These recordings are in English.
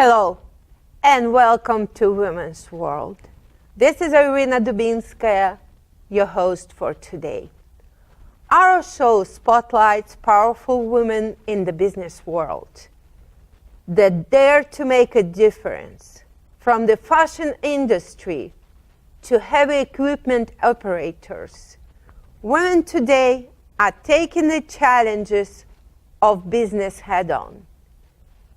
Hello, and welcome to Women's World. This is Lyza Dydyshka, your host for today. Our show spotlights powerful women in the business world that dare to make a difference, from the fashion industry to heavy equipment operators. Women today are taking the challenges of business head-on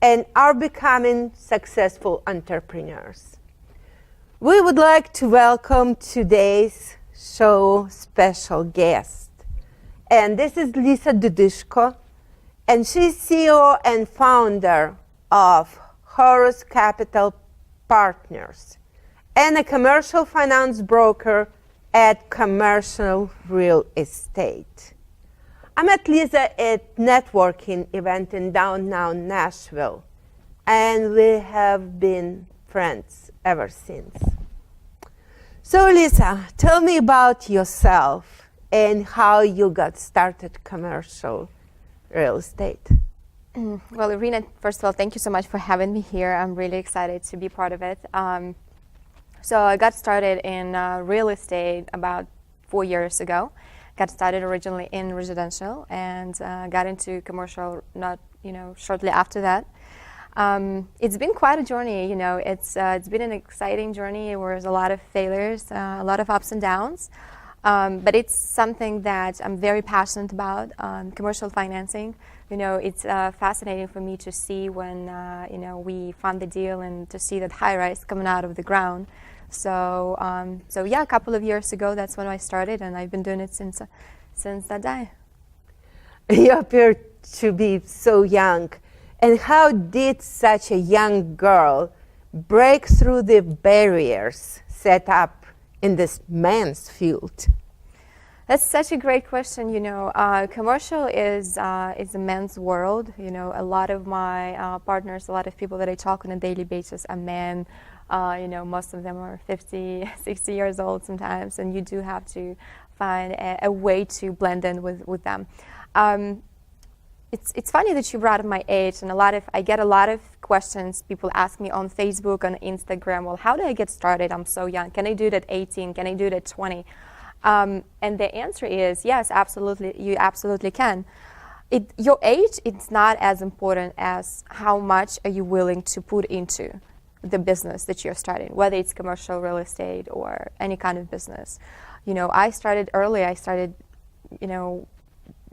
and are becoming successful entrepreneurs. We would like to welcome today's show special guest. And this is Lyza Dydyshka, and she's CEO and founder of Horus Capital Partners and a commercial finance broker at Commercial Real Estate. I met Lyza at networking event in downtown Nashville, and we have been friends ever since. So Lyza, tell me about yourself and how you got started commercial real estate. Well, Irina, first of all, thank you so much for having me here. I'm really excited to be part of it. So I got started in real estate about 4 years ago. Got started originally in residential and got into commercial shortly after that. It's been quite a journey, it's been an exciting journey. There was a lot of failures, a lot of ups and downs, but it's something that I'm very passionate about, commercial financing. It's fascinating for me to see when, we fund the deal and to see that high-rise coming out of the ground. So yeah, a couple of years ago, that's when I started, and I've been doing it since that day. You appear to be so young. And how did such a young girl break through the barriers set up in this man's field? That's such a great question. Commercial is a men's world. A lot of my partners, a lot of people that I talk on a daily basis are men. Most of them are 50, 60 years old sometimes, and you do have to find a way to blend in with them. It's funny that you brought up my age, and I get a lot of questions. People ask me on Facebook, on Instagram, well, how do I get started? I'm so young. Can I do it at 18? Can I do it at 20? And the answer is yes, absolutely. You absolutely can. Your age, it's not as important as how much are you willing to put into the business that you're starting, whether it's commercial real estate or any kind of business. I started early. I started,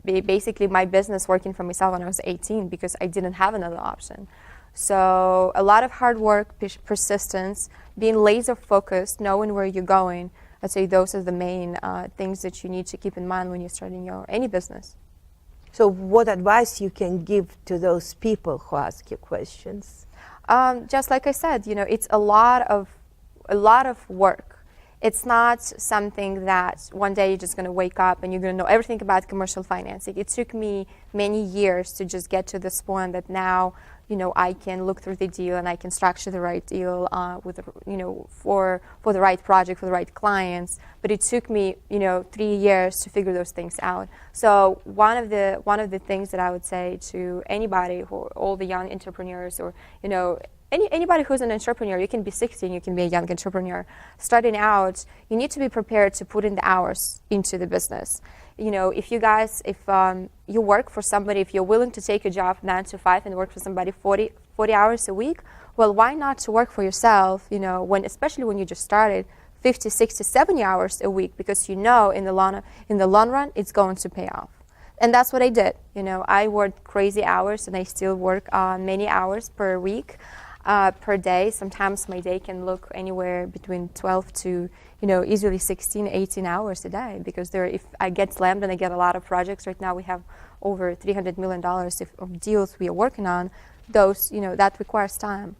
basically my business working for myself when I was 18 because I didn't have another option. So a lot of hard work, persistence, being laser focused, knowing where you're going. I'd say those are the main things that you need to keep in mind when you're starting any business. So what advice you can give to those people who ask you questions? Just like I said, it's a lot of work. It's not something that one day you're just going to wake up and you're going to know everything about commercial financing. It took me many years to just get to this point that now, I can look through the deal and I can structure the right deal for the right project, for the right clients. But it took me, 3 years to figure those things out. So one of the things that I would say to anybody, all the young entrepreneurs, or anybody who's an entrepreneur, you can be 16, you can be a young entrepreneur. Starting out, you need to be prepared to put in the hours into the business. If you work for somebody, if you're willing to take a job 9 to 5 and work for somebody 40 hours a week, well, why not to work for yourself, especially when you just started, 50, 60, 70 hours a week, because in the long run, it's going to pay off. And that's what I did. I worked crazy hours, and I still work many hours per week. Per day. Sometimes my day can look anywhere between 12 to, easily 16, 18 hours a day, because if I get slammed and I get a lot of projects, right now we have over $300 million of deals we are working on, that requires time.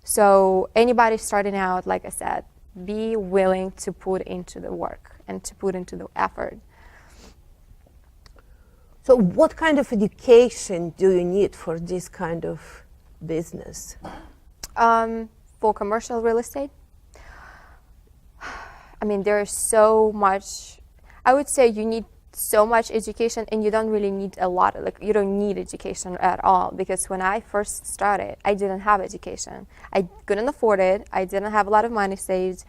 So anybody starting out, like I said, be willing to put into the work and to put into the effort. So what kind of education do you need for this kind of business? For commercial real estate, there's so much. I would say you need so much education, and you don't really need a lot. Like, you don't need education at all, because when I first started, I didn't have education. I couldn't afford it. I didn't have a lot of money saved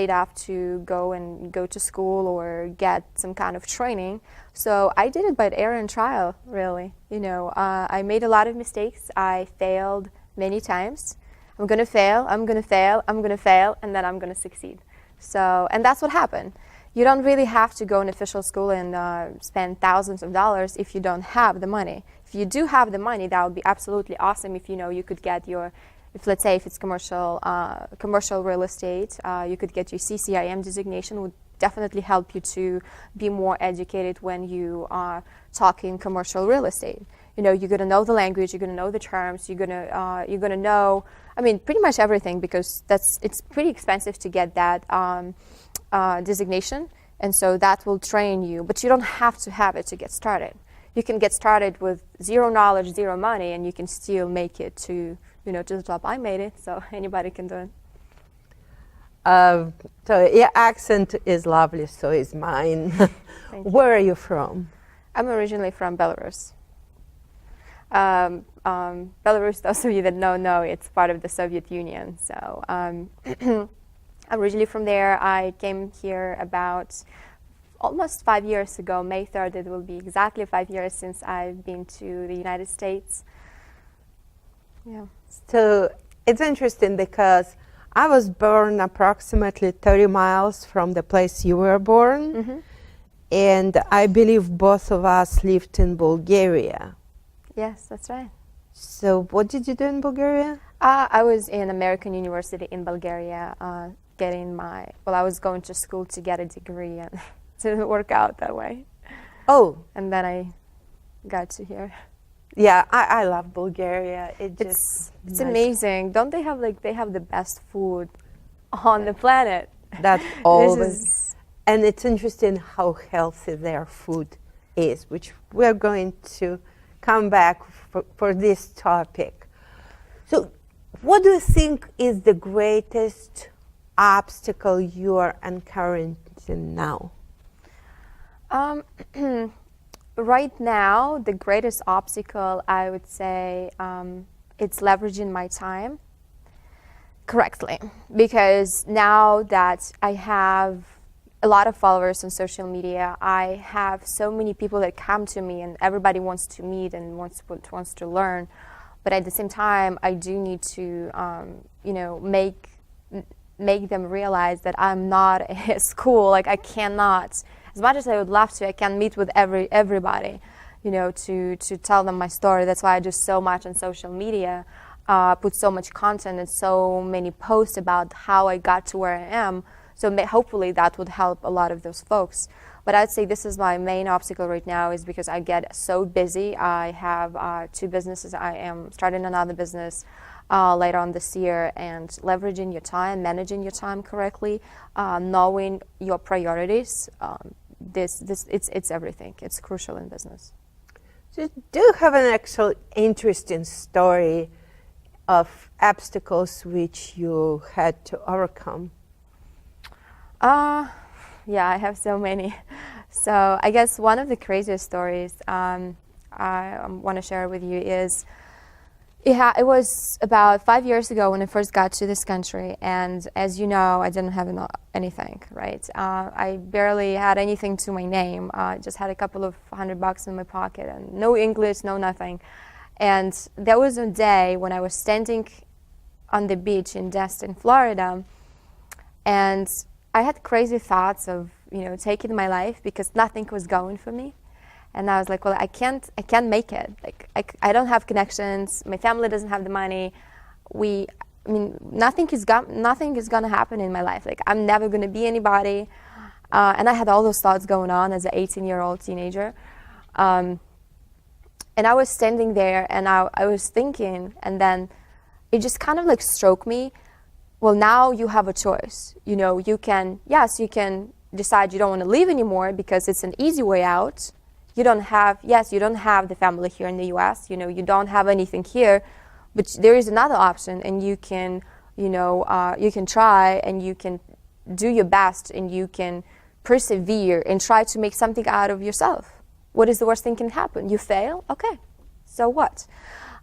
up to go to school or get some kind of training. So I did it by error and trial, really. I made a lot of mistakes. I failed many times. I'm gonna fail, I'm gonna fail, I'm gonna fail, and then I'm gonna succeed. So, and that's what happened. You don't really have to go in official school and spend thousands of dollars if you don't have the money. If you do have the money, that would be absolutely awesome. If you could get let's say if it's commercial real estate, you could get your CCIM designation. Would definitely help you to be more educated when you are talking commercial real estate. You're gonna know the language, you're gonna know the terms, you're gonna know, pretty much everything, because it's pretty expensive to get that designation, and so that will train you. But you don't have to have it to get started. You can get started with zero knowledge, zero money, and you can still make it to the top. I made it, so anybody can do it. So your accent is lovely, so is mine. Where are you from? I'm originally from Belarus. Belarus, those of you that don't know, it's part of the Soviet Union. So I'm originally from there. I came here about almost 5 years ago. May 3rd, it will be exactly 5 years since I've been to the United States. Yeah. So it's interesting because I was born approximately 30 miles from the place you were born. Mm-hmm. And I believe both of us lived in Bulgaria. Yes, that's right. So what did you do in Bulgaria? I was in American University in Bulgaria I was going to school to get a degree, and it didn't work out that way. Oh. And then I got to here. Yeah, I love Bulgaria. It's nice. Amazing. Don't they have they have the best food on the planet? That's always. And it's interesting how healthy their food is, which we're going to come back for this topic. So what do you think is the greatest obstacle you are encountering now? Right now, the greatest obstacle, I would say, it's leveraging my time correctly. Because now that I have a lot of followers on social media, I have so many people that come to me, and everybody wants to meet and wants to learn. But at the same time, I do need to, make them realize that I'm not a school. Like, I cannot, as much as I would love to, I can't meet with everybody, to tell them my story. That's why I do so much on social media, put so much content and so many posts about how I got to where I am. So hopefully that would help a lot of those folks. But I'd say this is my main obstacle right now, is because I get so busy. I have 2 businesses. I am starting another business later on this year, and leveraging your time, managing your time correctly, knowing your priorities. It's everything. It's crucial in business. So do you have an actual interesting story of obstacles which you had to overcome? Yeah, I have so many. So I guess one of the craziest stories I want to share with you is, it was about 5 years ago when I first got to this country, and as you know, I didn't have anything, right? I barely had anything to my name. Just had a couple of $100 in my pocket, and no English, no nothing. And there was a day when I was standing on the beach in Destin, Florida, and I had crazy thoughts of, taking my life because nothing was going for me. And I was like, well, I can't make it. Like, I don't have connections. My family doesn't have the money. Nothing is gonna happen in my life. Like, I'm never gonna be anybody. And I had all those thoughts going on as an 18-year-old teenager. And I was standing there, and I was thinking, and then it just kind of struck me. Well, now you have a choice. You can decide you don't want to leave anymore because it's an easy way out. You don't have the family here in the U.S. You don't have anything here, but there is another option, and you can, you can try, and you can do your best, and you can persevere and try to make something out of yourself. What is the worst thing can happen? You fail? Okay, so what?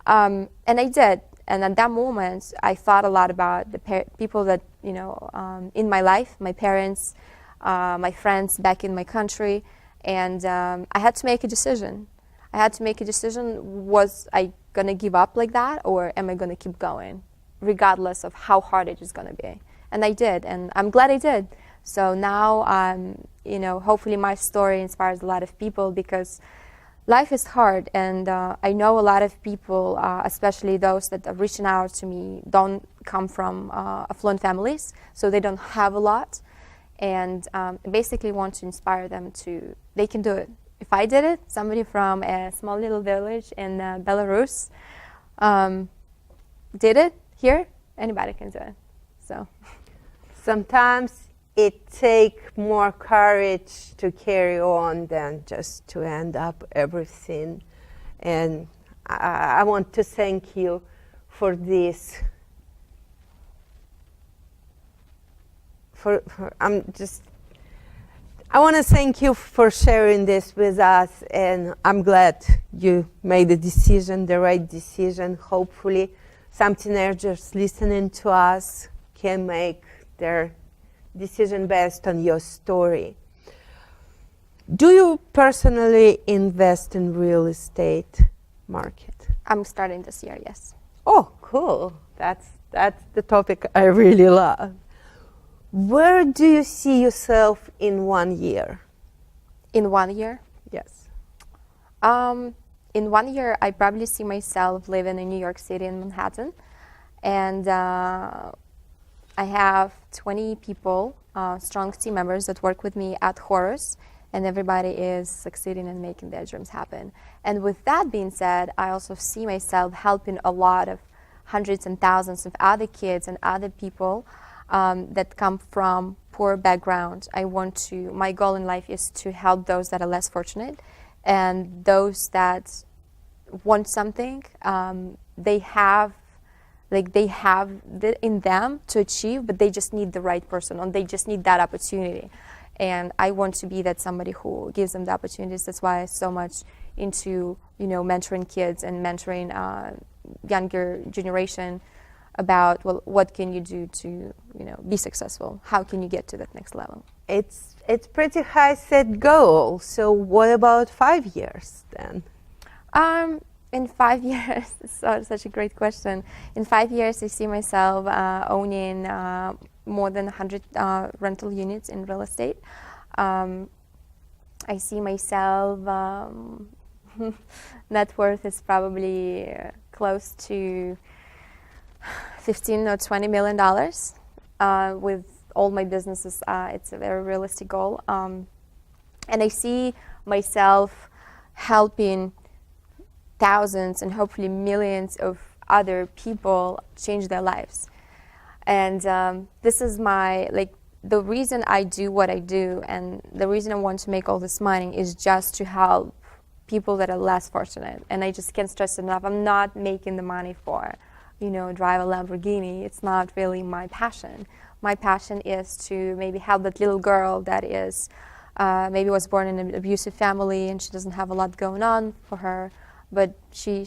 And I did. And at that moment, I thought a lot about the people that, in my life, my parents, my friends back in my country. And I had to make a decision. Was I going to give up like that, or am I going to keep going, regardless of how hard it is going to be? And I did, and I'm glad I did. So now, hopefully my story inspires a lot of people, because life is hard, and I know a lot of people, especially those that are reaching out to me, don't come from affluent families, so they don't have a lot, and basically want to inspire them they can do it. If I did it, somebody from a small little village in Belarus did it here, anybody can do it. So sometimes it takes more courage to carry on than just to end up everything. And I want to thank you for this. I want to thank you for sharing this with us, and I'm glad you made the right decision. Hopefully some teenagers listening to us can make their decision based on your story. Do you personally invest in real estate market? I'm starting this year, yes. Oh, cool. That's the topic I really love. Where do you see yourself in 1 year? In 1 year? Yes. In 1 year, I probably see myself living in New York City, in Manhattan. And I have 20 people, strong team members that work with me at Horus, and everybody is succeeding and making their dreams happen. And with that being said, I also see myself helping a lot of hundreds and thousands of other kids and other people that come from poor background. My goal in life is to help those that are less fortunate, and those that want something, they have in them to achieve, but they just need the right person, or they just need that opportunity. And I want to be that somebody who gives them the opportunities. That's why I'm so much into, mentoring kids and mentoring younger generation about, well, what can you do to, be successful? How can you get to that next level? It's pretty high set goal. So what about 5 years then? In 5 years, such a great question. In 5 years, I see myself owning more than 100 rental units in real estate. I see myself, net worth is probably close to $15 or $20 million. With all my businesses, it's a very realistic goal. And I see myself helping thousands and hopefully millions of other people change their lives. And this is the reason I do what I do, and the reason I want to make all this money is just to help people that are less fortunate. And I just can't stress enough, I'm not making the money for, drive a Lamborghini. It's not really my passion. My passion is to maybe help that little girl that is, maybe was born in an abusive family and she doesn't have a lot going on for her, but she,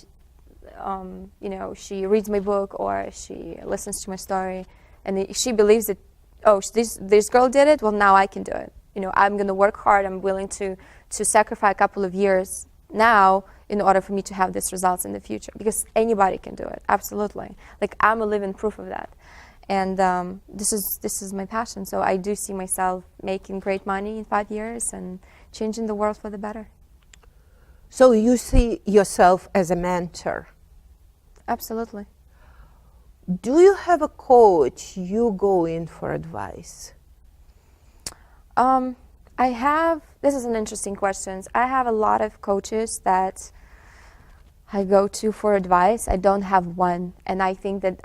she reads my book or she listens to my story, and she believes that, oh, this girl did it, well, now I can do it. I'm going to work hard. I'm willing to sacrifice a couple of years now in order for me to have these results in the future, because anybody can do it, absolutely. I'm a living proof of that. And this is my passion. So I do see myself making great money in 5 years and changing the world for the better. So you see yourself as a mentor? Absolutely. Do you have a coach you go in for advice? This is an interesting question. I have a lot of coaches that I go to for advice. I don't have one. And I think that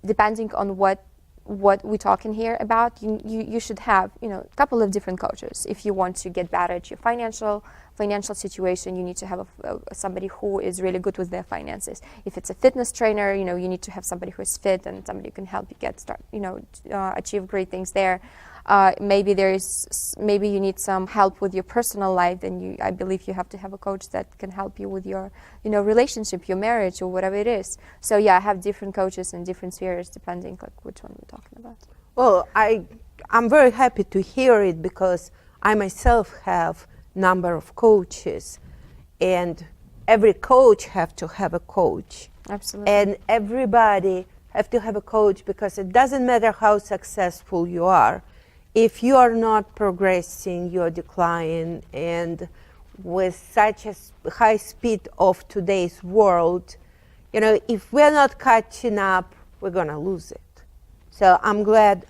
depending on what we're talking here about, you should have, a couple of different coaches. If you want to get better at your financial situation, you need to have somebody who is really good with their finances. If it's a fitness trainer, you need to have somebody who is fit and somebody who can help you achieve great things there. Maybe you need some help with your personal life, then I believe you have to have a coach that can help you with your, relationship, your marriage, or whatever it is. So yeah, I have different coaches in different spheres depending like which one we're talking about. Well, I'm very happy to hear it because I myself have number of coaches, and every coach have to have a coach. Absolutely. And everybody have to have a coach, because it doesn't matter how successful you are. If you are not progressing, you're declining. And with such a high speed of today's world, if we're not catching up, we're going to lose it. So I'm glad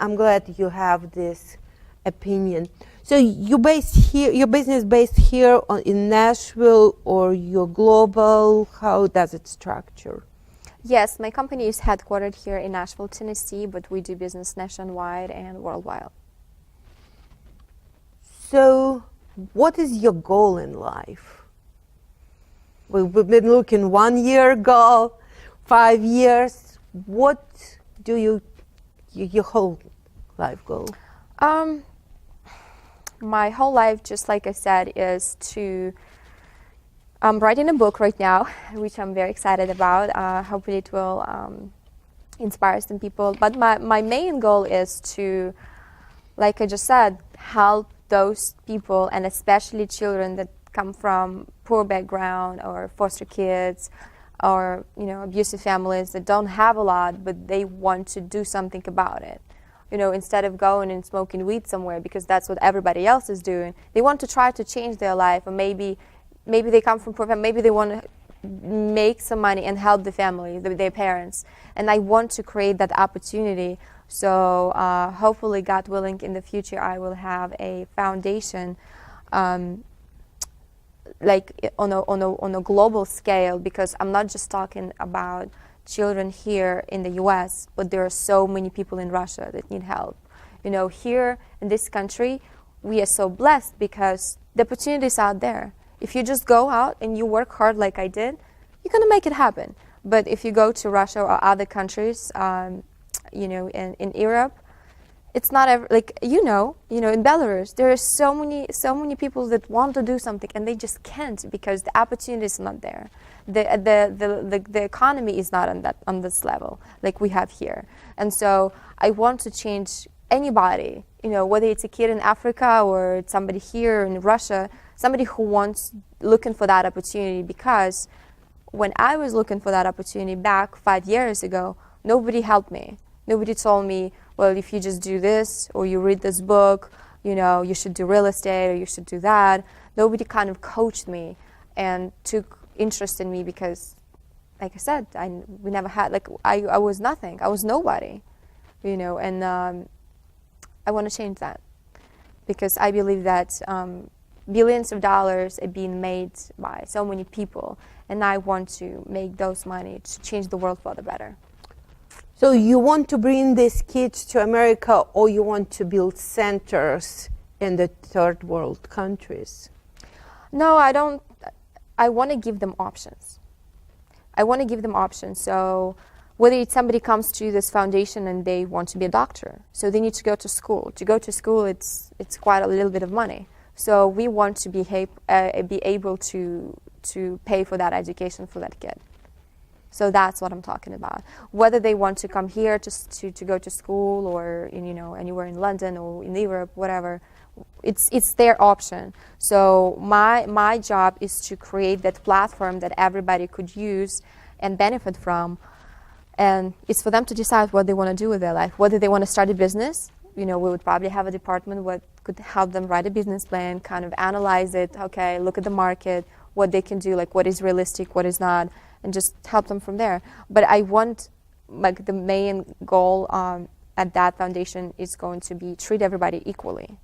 you have this opinion. So your business based here in Nashville, or you're global? How does it structure? Yes, my company is headquartered here in Nashville, Tennessee, but we do business nationwide and worldwide. So what is your goal in life? We've been looking 1 year goal, 5 years. What do your whole life goal? My whole life, just like I said, is I'm writing a book right now, which I'm very excited about. Hopefully it will inspire some people. But my main goal is to, like I just said, help those people, and especially children that come from poor background or foster kids or abusive families that don't have a lot, but they want to do something about it. Instead of going and smoking weed somewhere because that's what everybody else is doing, they want to try to change their life. Or maybe they come from poor family, maybe they want to make some money and help the family, their parents. And I want to create that opportunity. So hopefully, God willing, in the future I will have a foundation like on a global scale, because I'm not just talking about children here in the US, but there are so many people in Russia that need help. Here in this country, we are so blessed because the opportunities out there. If you just go out and you work hard like I did, you're going to make it happen. But if you go to Russia or other countries, in Europe, it's not ever like in Belarus there are so many people that want to do something and they just can't because the opportunity is not there. The economy is not on this level like we have here. And so I want to change anybody, whether it's a kid in Africa or it's somebody here in Russia, somebody who looking for that opportunity. Because when I was looking for that opportunity back 5 years ago, nobody helped me. Nobody told me, well, if you just do this or you read this book, you should do real estate or you should do that. Nobody kind of coached me and took interest in me because, like I said, we never had, I was nothing. I was nobody, and I want to change that because I believe that billions of dollars are being made by so many people, and I want to make those money to change the world for the better. So you want to bring these kids to America, or you want to build centers in the third world countries? No, I don't. I want to give them options. So whether it's somebody comes to this foundation and they want to be a doctor, so they need to go to school. To go to school, it's quite a little bit of money. So we want to be able to pay for that education for that kid. So that's what I'm talking about. Whether they want to come here just to go to school or anywhere in London or in Europe, whatever, it's their option. So my job is to create that platform that everybody could use and benefit from. And it's for them to decide what they want to do with their life. Whether they want to start a business, we would probably have a department what could help them write a business plan, kind of analyze it, okay, look at the market, what they can do, like what is realistic, what is not, and just help them from there. But I want, the main goal at that foundation is going to be treat everybody equally.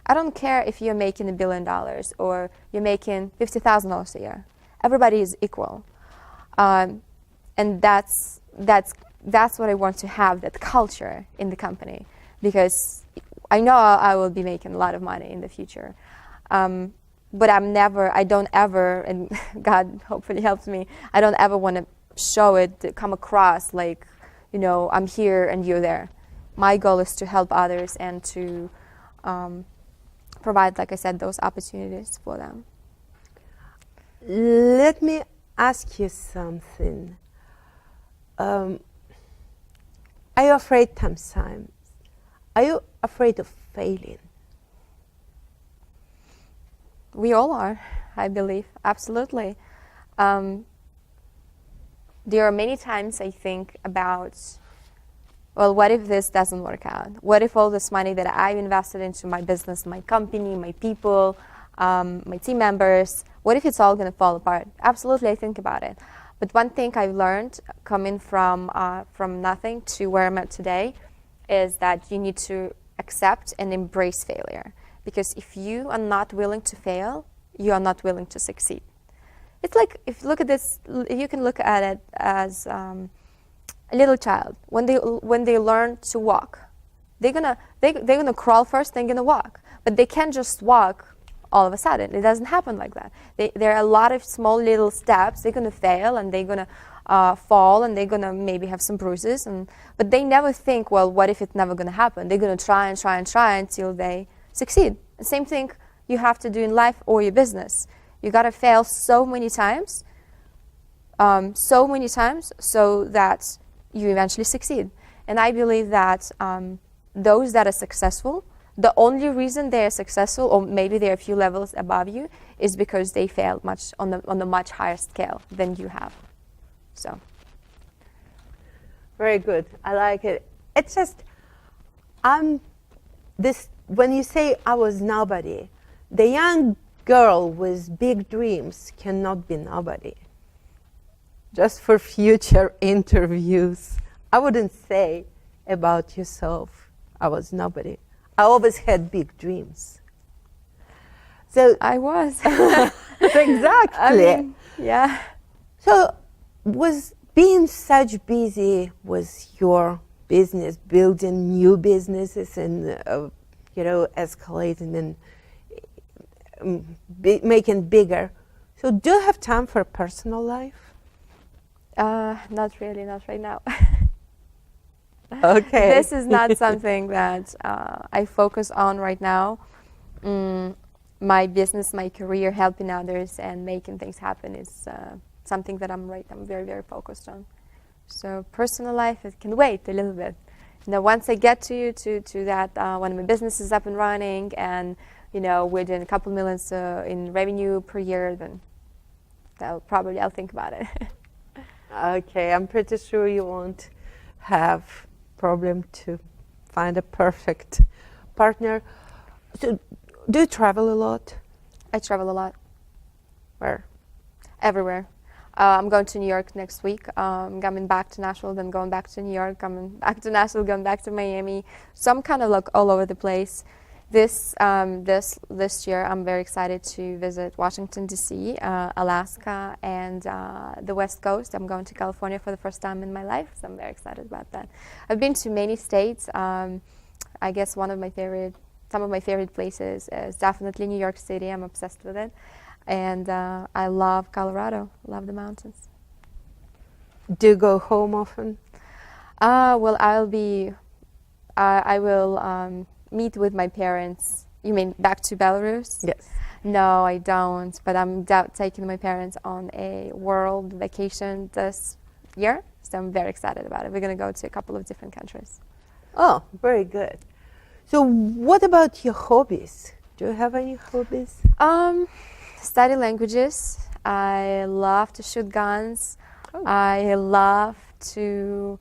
I don't care if you're making $1 billion or you're making $50,000 a year. Everybody is equal. And that's what I want to have, that culture in the company, because I know I will be making a lot of money in the future. But I don't ever, and God hopefully helps me, I don't ever want to show it, to come across like, I'm here and you're there. My goal is to help others and to provide, like I said, those opportunities for them. Let me ask you something. Are you afraid sometimes? Are you afraid of failing? We all are, I believe, absolutely. There are many times I think about, well, what if this doesn't work out? What if all this money that I've invested into my business, my company, my people, my team members, what if it's all going to fall apart? Absolutely, I think about it. But one thing I've learned coming from nothing to where I'm at today is that you need to accept and embrace failure. Because if you are not willing to fail, you are not willing to succeed. It's like, if you look at this, you can look at it as a little child. When they learn to walk, they're gonna crawl first, then gonna walk. But they can't just walk all of a sudden. It doesn't happen like that. There are a lot of small little steps. They're gonna fail, and they're gonna fall, and they're gonna maybe have some bruises. But they never think, well, what if it's never gonna happen? They're gonna try and try and try until they succeed. The same thing you have to do in life or your business. You gotta fail so many times so that you eventually succeed. And I believe that those that are successful, the only reason they are successful, or maybe they're a few levels above you, is because they failed much on a much higher scale than you have. So. Very good. I like it. It's just, when you say I was nobody, the young girl with big dreams cannot be nobody. Just for future interviews, I wouldn't say about yourself, I was nobody. I always had big dreams. So I was. Exactly. I mean, yeah. So was being such busy with your business, building new businesses and escalating and making bigger. So do you have time for personal life? Not really, not right now. Okay. This is not something that I focus on right now. My business, my career, helping others and making things happen is something that I'm very, very focused on. So personal life, it can wait a little bit. Once I get to that, when my business is up and running and we're doing a couple millions in revenue per year, then I'll think about it. Okay, I'm pretty sure you won't have problem to find a perfect partner. So, do you travel a lot? I travel a lot. Where? Everywhere. I'm going to New York next week. Coming back to Nashville, then going back to New York, coming back to Nashville, going back to Miami. So I'm kind of like all over the place. This year, I'm very excited to visit Washington, D.C., Alaska, and the West Coast. I'm going to California for the first time in my life, so I'm very excited about that. I've been to many states. I guess some of my favorite places is definitely New York City. I'm obsessed with it. And I love Colorado, love the mountains. Do you go home often? Well, I will meet with my parents. You mean back to Belarus? Yes. No, I don't. But I'm taking my parents on a world vacation this year, so I'm very excited about it. We're going to go to a couple of different countries. Oh, very good. So what about your hobbies? Do you have any hobbies? Study languages. I love to shoot guns. Oh. I love to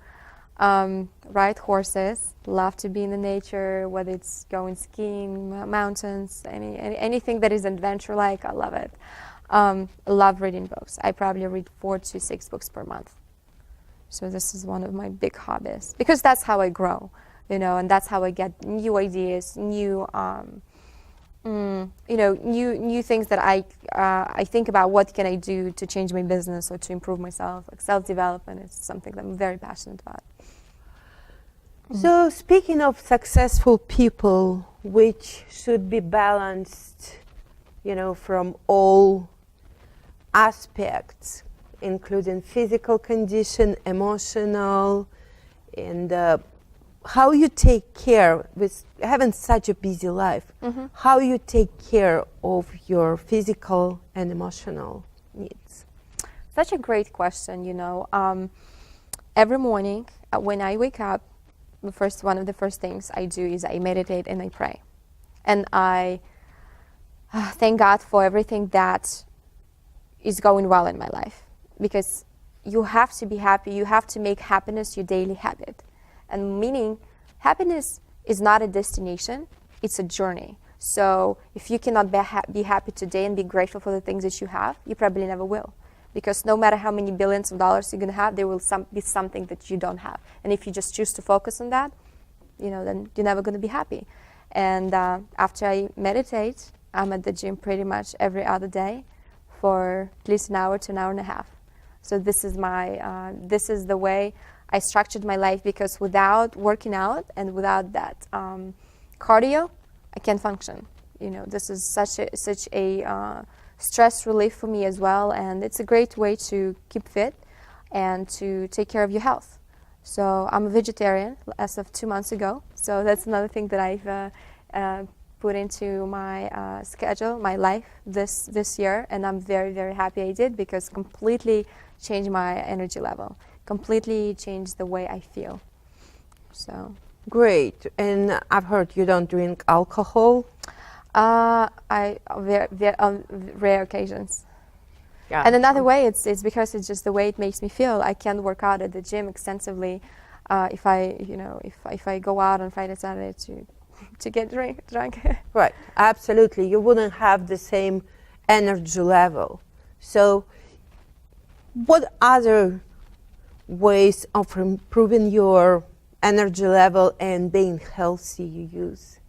ride horses. Love to be in the nature, whether it's going skiing, mountains, anything that is adventure-like. I love it. Love reading books. I probably read 4 to 6 books per month. So this is one of my big hobbies because that's how I grow, and that's how I get new ideas, new things that I think about. What can I do to change my business or to improve myself? Like self-development is something that I'm very passionate about. So speaking of successful people, which should be balanced, from all aspects, including physical condition, emotional, and how you take care with having such a busy life, how you take care of your physical and emotional needs? Such a great question, you know. Every morning when I wake up, one of the first things I do is I meditate and I pray. And I thank God for everything that is going well in my life. Because you have to be happy, you have to make happiness your daily habit. And meaning, happiness is not a destination, it's a journey. So if you cannot be happy today and be grateful for the things that you have, you probably never will. Because no matter how many billions of dollars you're going to have, there will be something that you don't have. And if you just choose to focus on that, you know, then you're never going to be happy. And after I meditate, I'm at the gym pretty much every other day for at least an hour to an hour and a half. So this is the way I structured my life, because without working out and without that cardio, I can't function. You know, this is such a stress relief for me as well, and it's a great way to keep fit and to take care of your health. So I'm a vegetarian as of 2 months ago, so that's another thing that I've put into my schedule, my life this year, and I'm very, very happy I did, because completely changed my energy level, completely changed the way I feel. So great. And I've heard you don't drink alcohol. On rare occasions. Yeah. And another way, it's because it's just the way it makes me feel. I can't work out at the gym extensively if I go out on Friday, Saturday to get drunk. Right, absolutely. You wouldn't have the same energy level. So what other ways of improving your energy level and being healthy you use?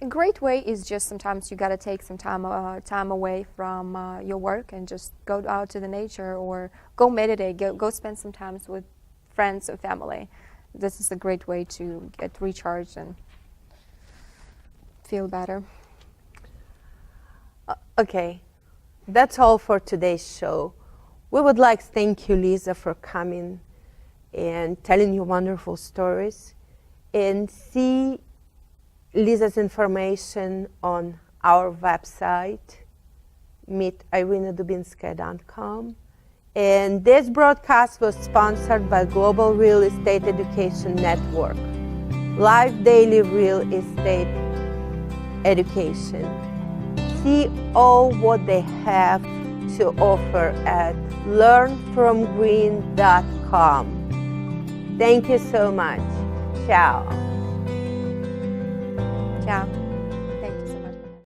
A great way is just sometimes you gotta take some time away from your work and just go out to the nature, or go meditate, go spend some time with friends or family. This is a great way to get recharged and feel better. Okay, that's all for today's show. We would like to thank you, Lyza, for coming and telling your wonderful stories, and see Lyza's information on our website, meetirinadubinskaya.com. And this broadcast was sponsored by Global Real Estate Education Network, Live Daily Real Estate Education. See all what they have to offer at learnfromgreen.com. Thank you so much. Ciao. Yeah.